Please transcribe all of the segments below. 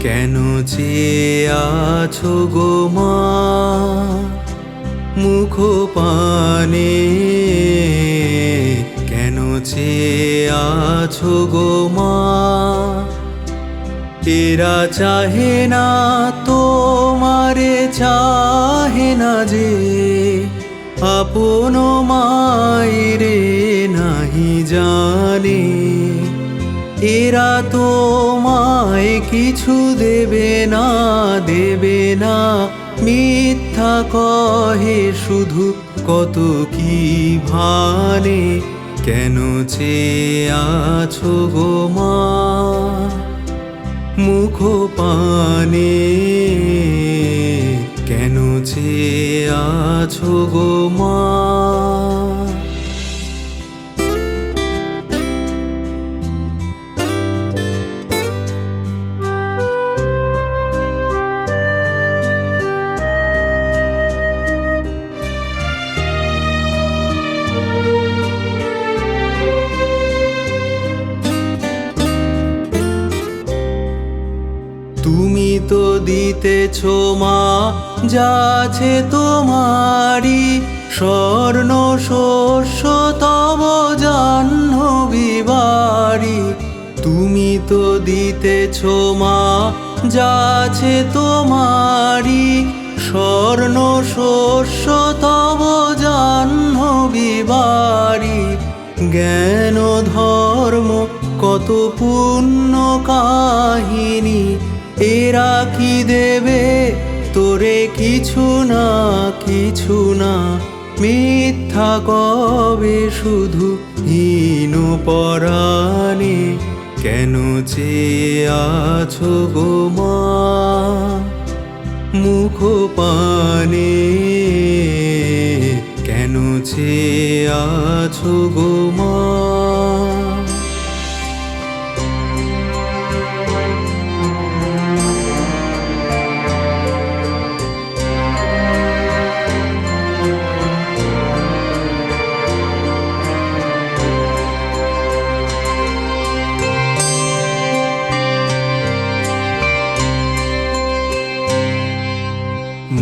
কেন চেয়ে আছো গো মা মুখ পানে? কেন চেয়ে আছো গো মা? এরা চাহে না তোমারে, চাহে না যে আপন মায়েরে নাহি জানে। এরা তোমায় কিছু দেবে না, দেবে না, মিথ্যা কহে শুধু কত কি ভানে। কেন চেয়ে আছো গো মা মুখ পানে? কেন চেয়ে আছো গো মা? তুমি তো দিতেছ মা যাছে তোমারি, স্বর্ণ শস্য তব জাহ্নবী বাড়ি। তুমি তো দিতেছ মা যাছে তোমারি, স্বর্ণ শস্য তব জাহ্নবী বাড়ি। জ্ঞান ধর্ম কত পুণ্য কাহিনী, এরা কি দেবে তোরে কিছু না, কিছু না, মিথ্যা কবে শুধু হীন পরাণে। কেন চেয়ে আছো গো মা মুখ পানে? কেন চেয়ে আছো গো মা?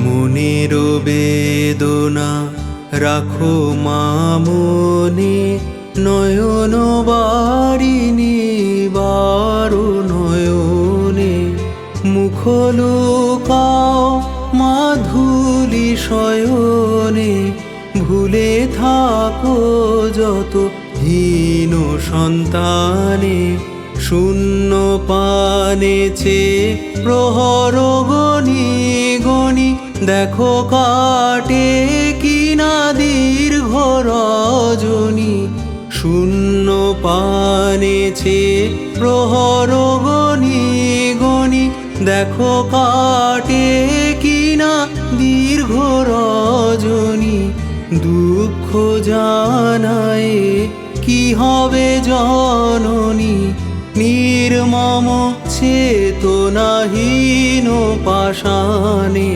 মনের বেদনা রাখো মা মনে, নয়ন বারিণী বারো নয়নে। মুখ লুকাও মাধুলি শয়নে, ভুলে থাকো যত হীন সন্তানে। শূন্য পানেছে প্রহর গনি গনি, দেখো কাটে কিনা দীর্ঘ রজনী। শূন্য পানেছে প্রহর গনি গনি, দেখো কাটে কিনা দীর্ঘ রজনী। দুঃখ জানায় কি হবে জননী, নির্মম চেতনাহীন পাষাণে।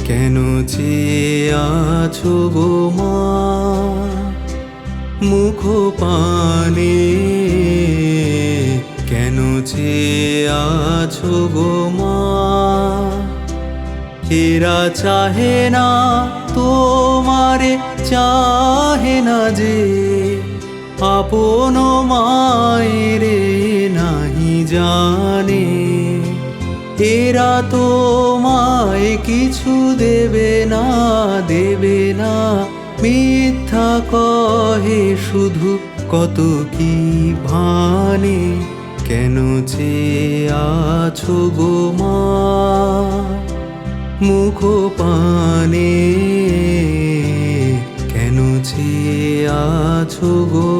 কেন চেয়ে আছো গো মা মুখ পানে? কেন চেয়ে আছো গো মা? এরা চাহে না তোমারে, চাহে না যে আপন মায়েরে নাহি জানে। এরা তোমায় কিছু দেবে না, দেবে না, মিথ্যা কহে শুধু কত কি ভানে। কেন চেয়ে আছো গো মা মুখ পানে? কেন চেয়ে আছো গো